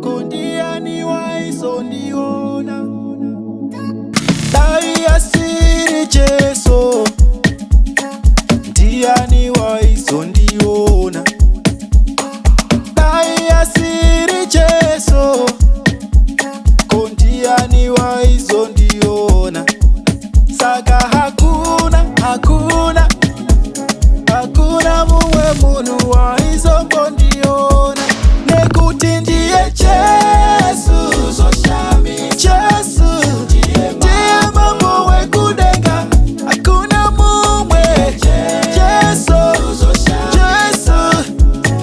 Kondiani waiso ndiona dai asiri Jesu. Kondiani waiso ndiona dai asiri Jesu. Kondiani waiso ndiona. Saka hakuna muwe munu waiso kondiona. Nekuti ndiye Jesu zoshami Jesu ndiye mambo wekudenga. Hakuna muwe Jesu Jesu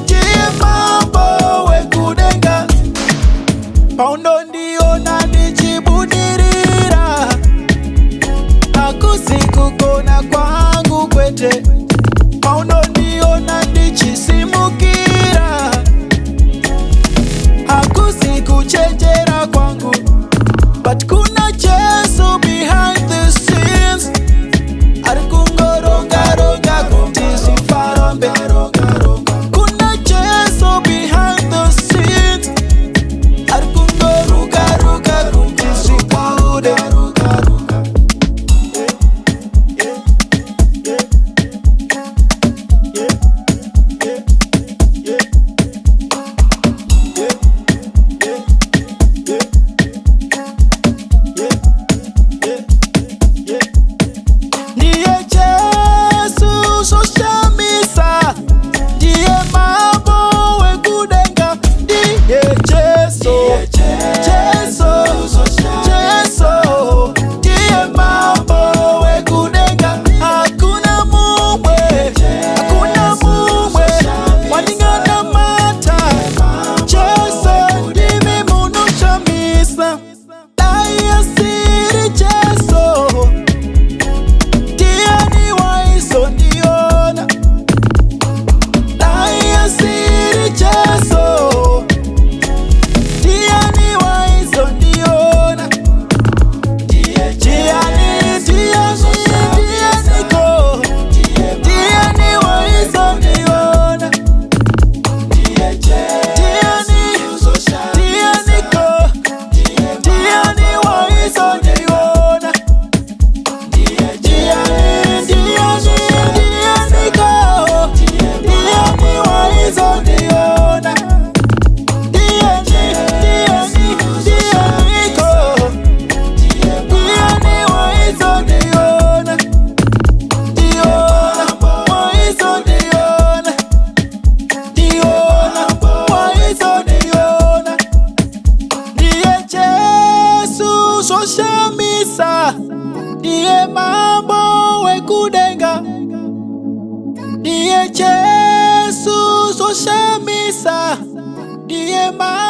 ndiye mambo wekudenga. Paundo ndiona ndichibudirira. Hakusikukona kwangu kwete. Paundo ndiona ndichisimukira. Hakusikuchenjera kwangu. But kuna Jesu behind the scenes. Arikungoronga kuti sifarombe. Kuna Jesu behind the scenes. Arikungoruka kuti sikude. Ndiye Jesu soshamisa. Ndiye mambo wekudenga. Ndiye Jesu Jesu Jesu ndiye mambo wekudenga. Hakuna mumwe walingana mata. Jesu ndimi munu shamisa. Dai asiri Jesu. Ndiani waiso ndiona. Dai asiri Jesu. Ndiani waiso ndiona. Ndiani waiso ndiona. Ndiani waiso ndiona. Soshamisa. Ndiye mambo wekudenga. Ndiye Jesu soshamisa. Ndiye mambo